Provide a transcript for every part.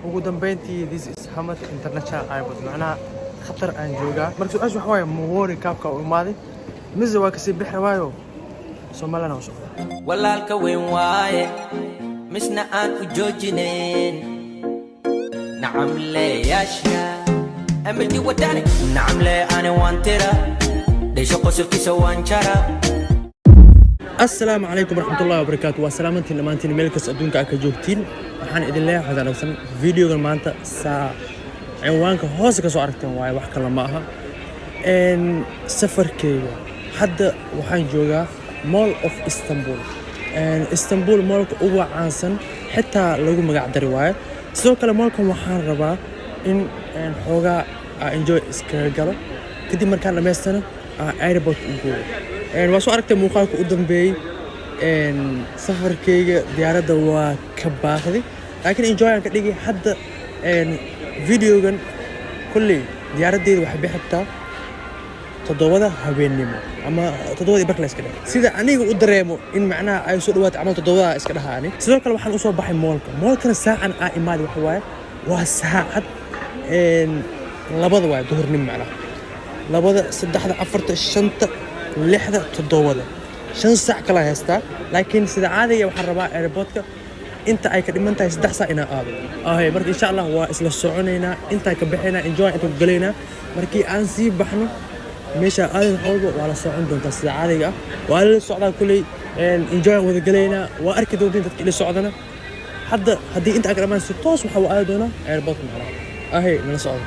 ugu dambeyntii this is Hamad International Airport macnaha khatar aan joogaa marka su'aashu waxa waaye World Cup-ka u imaaday mise waa kasii bixi waayo Soomaalina u socda walaalka weyn waaye misna aan u joojineen nacam leeyaasha amadi wadani nacam lee ana waan tira deesho qosolkiisa waan jara السلام عليكم ورحمة الله وبركاته وسلامتين لمانتين ملكس أدونك أكا جوجتين waxaan idin leeyahay hadaan ogsan videogan maanta cinwaanka hoos ka soo aragteen waay wax kale ma aha safarkeyga hadda waxaan joogaa Mall of Istanbul Istanbul mallka ugu caansan xitaa lagu magac dari waayo sidoo kale mallkan waxaan rabaa in xoogaa enjoy iska galo kadib markaan dhameystana airport u gooyo waa soo aragtay muuqaalka u dambeeyay safarkeyga diyaaradda waa ka baaqday laakiin enjoy aan ka dhigay hadda videogan kulli diyaaraddeeda waxay bixibtaa 7 habeenimo ama 7 barkla iska dhigay sida aniga u dareemo in macnaha ay soo dhawaatay amal 7 iska dhahaani sidoo kale waxaan u soo baxay mallkana saacan imaad wax waaye waa saacad labada waaye duhurnimo macnaha labada 3 4 5 6 7 5 saac kala haystaa laakiin sida caadiga waxaan rabaa airportka inta ay ka dhiman tahay 3 saac inaan aado marka insha Allah waa isla soconaynaa inta ka bixinaa enjoy inta ku galeynaa markii aan sii baxno meesha aadan xoogo waa la socon doontaa sida caadiga waa la socdaa kulay enjoy wada galeynaa waa arki doontaa dadka ila socdana hadda hadii inta ka dhamaan si toos waxa uu aadi doonaa airportka macnaha nala socdo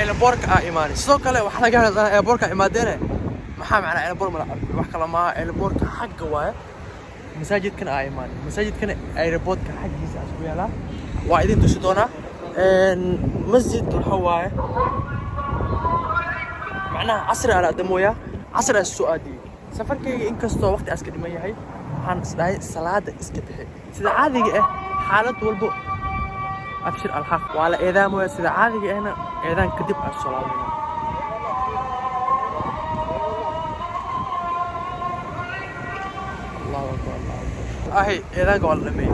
airportka imaanay sidoo kale waxa laga hadlaa airportka imaadeen maxaa macna airport ma wax kala ma airportka xagga waaye masaajidkan imaanay masaajidkan airportka xaggiisa asku yaala waa idin tusi doona masjid waxa waaye macna casri ala damooya casri as-su'aadi safarkayga inkastoo waqti aska dhiman yahay waxaan isdahay salaada iska bixi sida caadiga ah xaalad walbo أبشر الحق وعلى إذان ويسيد عادي هنا إذان كدب الصلاة الله أكبر الله أكبر أهي إذان قال لمي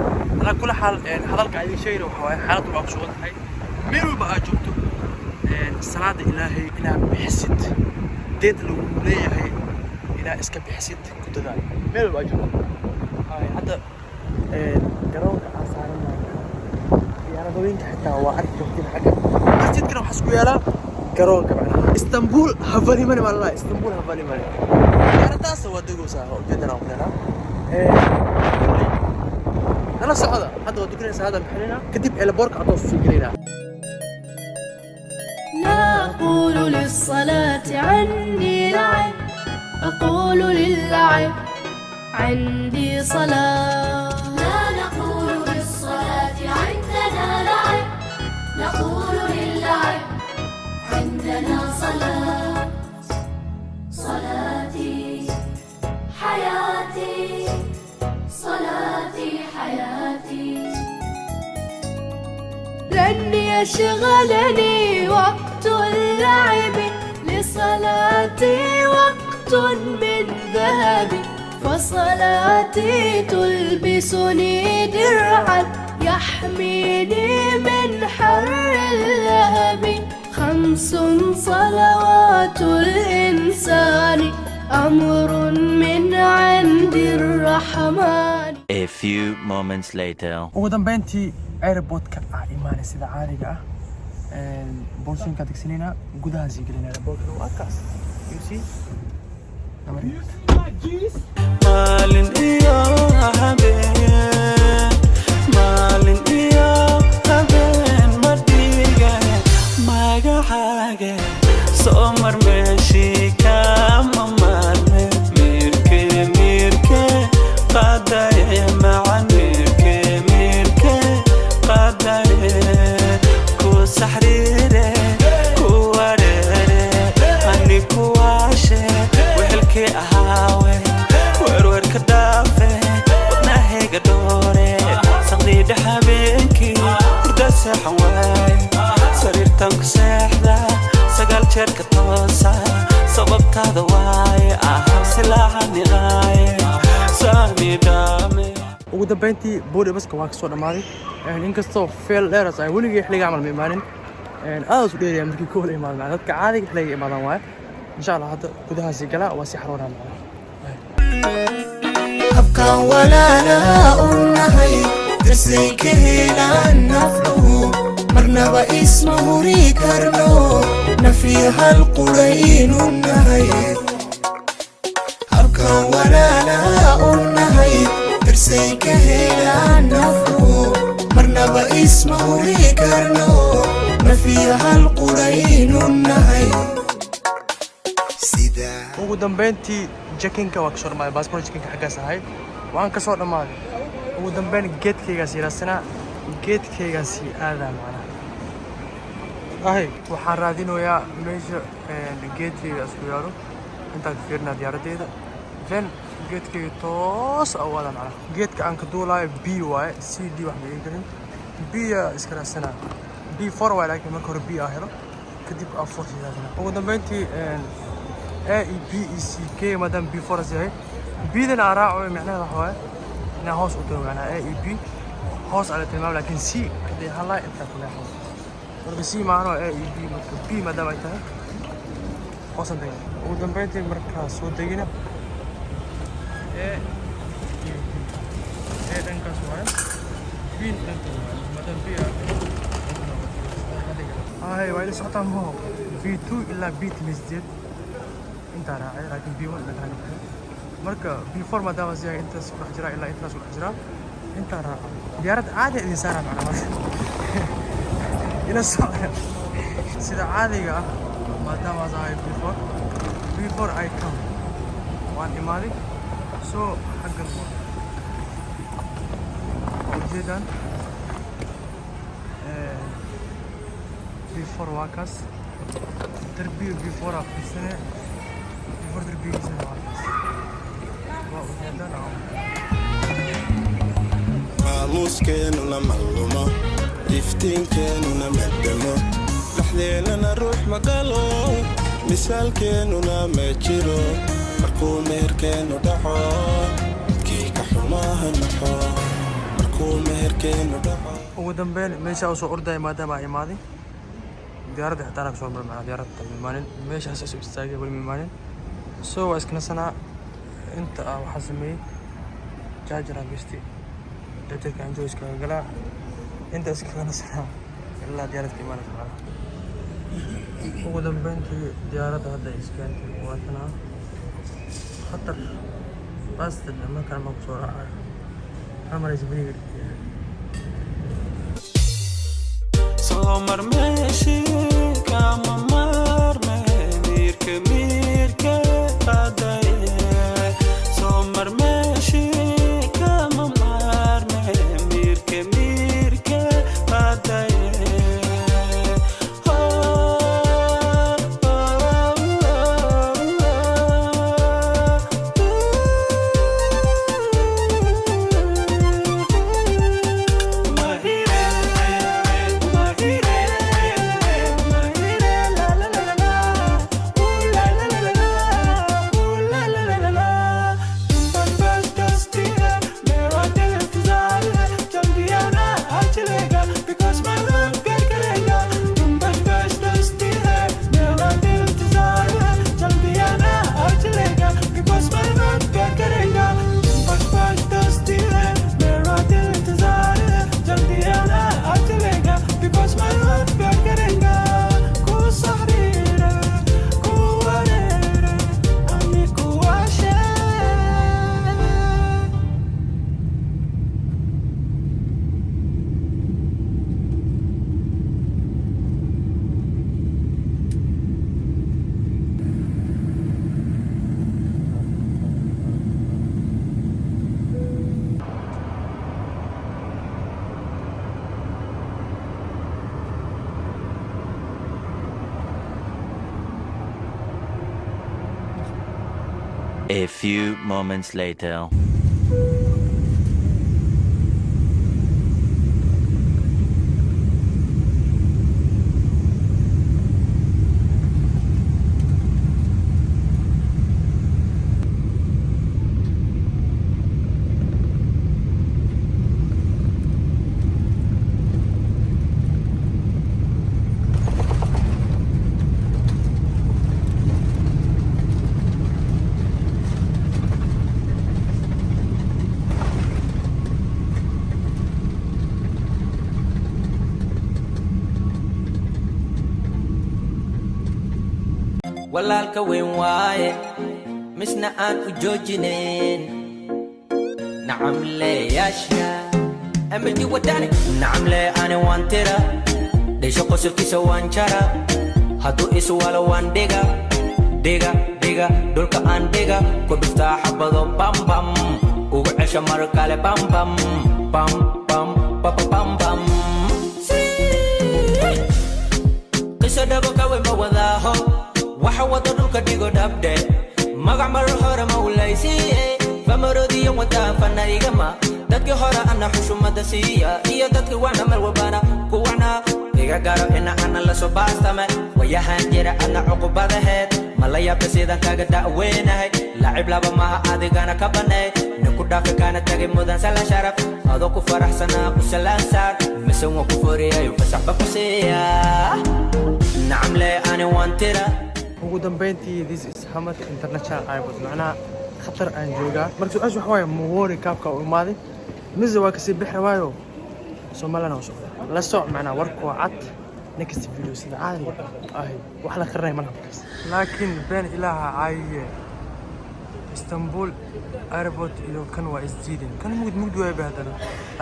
على كل حال هذا القاعد يشير وحوي حالة المقصود هاي ميرو بقى جبته الصلاة إلهي إلى بحسد deed lagu leeyahay inaa iska bixisid ku dadaal meel walba aad joogto hadda garoonka aan saaranahay diyaaradooyinka xitaa waa arki kartiin xagga masjidkana waxaa isku yaalaa garoonka macnaha istanbul havanimani baa lalahay istanbul havanimani diyaaradaas waa degaysaa oo ujeedana aan kuleelaa nala socda hadda waa dukanaysaa hadda bixinayna kadib eelaboorka adoos soo gelaynaa لا أقول للصلاة عندي لعب أقول للعب عندي صلاة لا نقول للصلاة عندنا لعب نقول للعب عندنا صلاة صلاتي حياتي صلاتي حياتي لن يشغلني وقت اللعب لصلاتي وقت من ذهب فصلاتي تلبسني درعا يحميني من حر اللهب 5 صلوات الإنسان أمر من عند الرحمن. A few moments later. ugu dambeyntii airportka imaanay sida caadiga boorsooyinka degsanayna gudaha sii gelinaa airportka waa kaas you see maalin iyo habeen maalin iyo habeen ma dhigane magacaaga soo mar meeshii kama maarme mirke qadaye macan mirke qadaye ku saxriire ku wareere ani ku waashe wehelkii ahaawe werwerka dhaafe wadnahayga dhoore saqdiidha habeenkii hurda seexan waaye sariirtan ku seexda 9 jeerka toosa sababtaada waaye silaacanigaaye saamidhaame ugu dambeyntii boodi baska waa kasoo dhammaaday inkastoo feel dheeras ay weligii xilliga camal ma imaanin aadaas u dheeraya markii koola imaado dadka caadiga xilliga imaadaan waaye insha allah hadda gudahaasi galaa waa si xaroonaa macna habkaan walaalaa u nahay darsay ka helaan nafluhu marnaba isma huri karno nafii hal quraynu nahay habkaan walaalaa u nahay darsay ka helaan nafluhu marnaba isma huri karno nafii hal quraynu nahay ugu dambeyntii jakinka waa kasoo dhammaaday baasaboor jakinka xaggaas ahay waan kasoo dhammaaday ugu dambeyn geedkaygaas yaraadsanaa geedkaygaasi aadaa macnaha waxaan raadinayaa meesha geedkayga isku yaalo intaan ka fiirinaa diyaaraddeeda then geedkayga toos awaada macnaha geedka aan ka duulaayo b waaye c d wax ma iin karin b-ya iska raadsanaa b4 waaye laakiin marka hore b aa helo kadib aa 4 raadsanaa ugu dambeyntii A E B E C K مدام B فرز هاي B ده نعراه معناه هواي إنه هوس أتوقع أنا A E B هوس على تمام لكن C ده هلا أنت كلها هوس ورب C معناه A E B مدام B مدام أيتها هوس أنت ودم بيتي مركز سودينا A E B A دنكا سواي B دنكا مدام B هاي وايد ساعتها مو B2 إلا B تمزيد انت راعي لكن B1 لكن مركا B4 ما دام زي انت سوق حجرة الا انت سوق حجرة انت راعي ديارات عادي انسان معنا مركا الى السؤال سيدا عادي ما دام زي B4 I come وان امالي سو حق البور جدا B4 واكس تربيه B4 في السنة برضه بيجي maamuuskeenuna mallumo iftiinkeenuna madamo dhaxdeennana ruux magalo misaalkeenuna ma jiro markuu meherkeennu dhaco kii ka xumaaha naxo markuu meherkeennu dhaco ugu dambeyn meesha usoo ordaya maadaama ay imaaday diyaaradda xitaa anaa kasoo maray macnaa diyaaradda mimaanin meeshaas isu istaagay weli mimaanin so waa iskana sanaa inta waxaa sameeyey jaajar aan geystay jaajarka aan jooga iskaga galaa inta iskagana sanaa ilaa diyaaradka imaanaysa macnaa ugu dambeyntii diyaaradda hadda iskaantay waa tanaa khatar baasta markaan ma kusoo raacayo amaraysa beriga Somar meshi kama marme mirke mirke adaye Somar meshi kama marme mirke mirke adaye A few moments later. walaalka weyn waaye misna aan u joojinayn nacamleyaasha amadi wadani nacamle ani waan tira dhisho qosolkiisa waan jara hadduu iswalo waan dhiga dhiga dhiga dhulka aan dhiga ku dhuftaa xabado bambam ugu cesho mar kale bambam bam bam bam bam qiso dhabo kawe ma wadaaho waxa wada dhulka dhigo dhabde magac mar hore mawlaysiiye famarodiyo wadaa fanaygama dadkii hore ana xushumada siiya iyo dadkii wana mar walbana kuwana iga garab ina ana la soo baastame wayahan jira ana cuqubadaheed mala yaabta sidan kaga da'weynahay lacib laba maha adigana ka banay ninku dhaafi kana tagay mudan sala sharaf adoo ku faraxsanaa ku salaansaar misan waa ku furiyayo fasaxba ku siiya nacamle ani waan tira ugu dambeyntii this is Hamad International Airport macnaha khatar aan joogaa marka su'aasha waxa waaye Mugori kaabka u imaaday mise waa kasii bixi waayo Soomaalina oo socda la soc macnaha warku cad next video sida caadi ah wax la qarnay markaas laakiin been ilaaha caayiye Istanbul Airport iyo kan waa isdiidin kan mugdi way baadana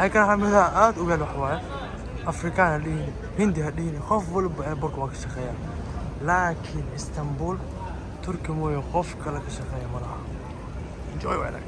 ay kan hamida aad uga wax waaye Afrikaan hadhiin Hindi hadhiin qof walba airport waa ka shaqeeyaa لكن اسطنبول تركي مو يخوف كلا كشخايا ملها enjoy وعلاك